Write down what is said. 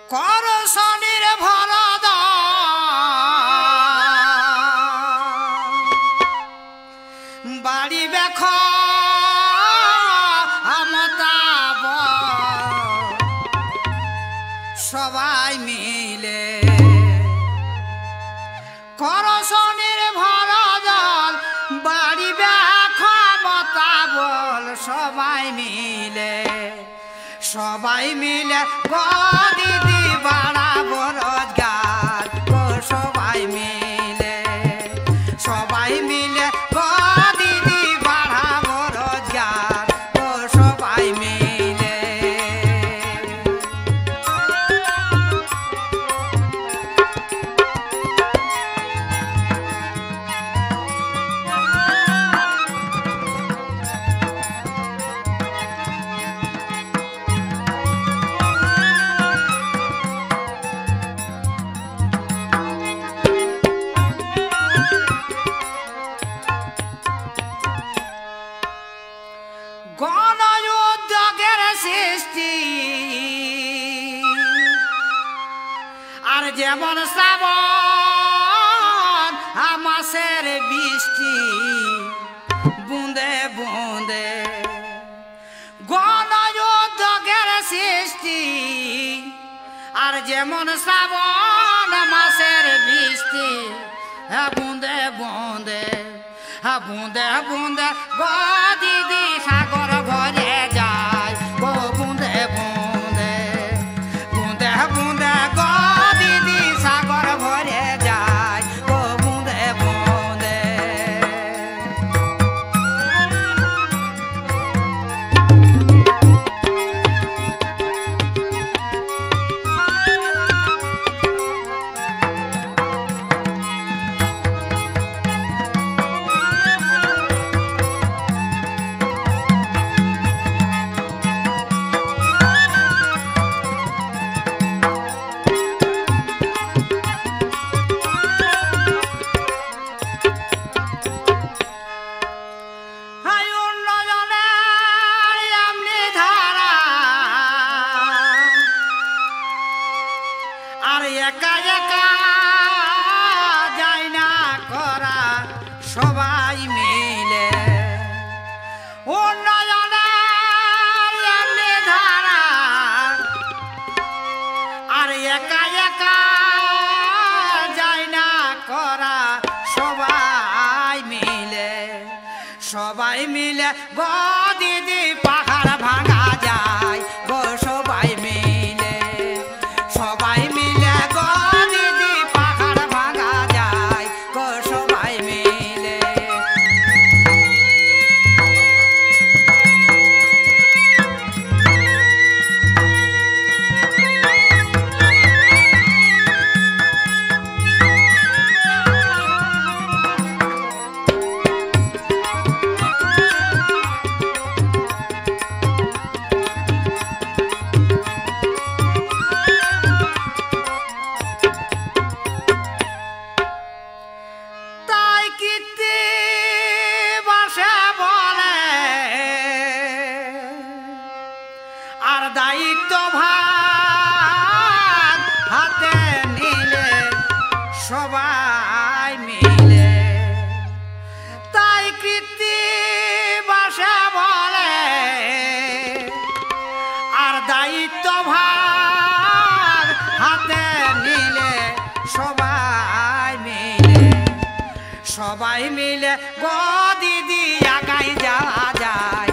করশনির ভরদ বাড়ি বেখ আমতাব সবাই মিলে করশনির ভরদ বাড়ি বেখ আমতাবল সবাই মিলে দিদি বাড়াবো রোজগার ও সবাই মিলে দিদি বাড়াবো রোজগার ও সবাই মিলে গণযুদ্ধের সৃষ্টি আর যেমন শ্রাবণ মাসের বৃষ্টি বুঁদে বুঁদে গণযুদ্ধের সৃষ্টি আর যেমন শ্রাবণ মাসের বৃষ্টি বুঁদে বুঁদে বুঁদে বুঁদে গো দিদি সাগর ভরে যায় গো বুঁদে বুঁদে বুঁদে বুঁদে গো দিদি সাগর ভরে যায় গো বুঁদে বুঁদে একা একা যায় না করা সবাই মিলে উন্নয়নের ধারা আর একা একা যায় না করা সবাই মিলে গো দিদি পাহাড় ভাঙা যায় গো সবাই মিলে গো দিদি পাহাড় ভাঙা যায় গো সবাই মিলে আর দায়িত্ব ভাগ হাতে নিলে সবাই মিলে তাই কীর্তি বাসা বলে আর দায়িত্ব ভাগ হাতে নিলে সবাই মিলে গো দিদি আগাই যাওয়া যায়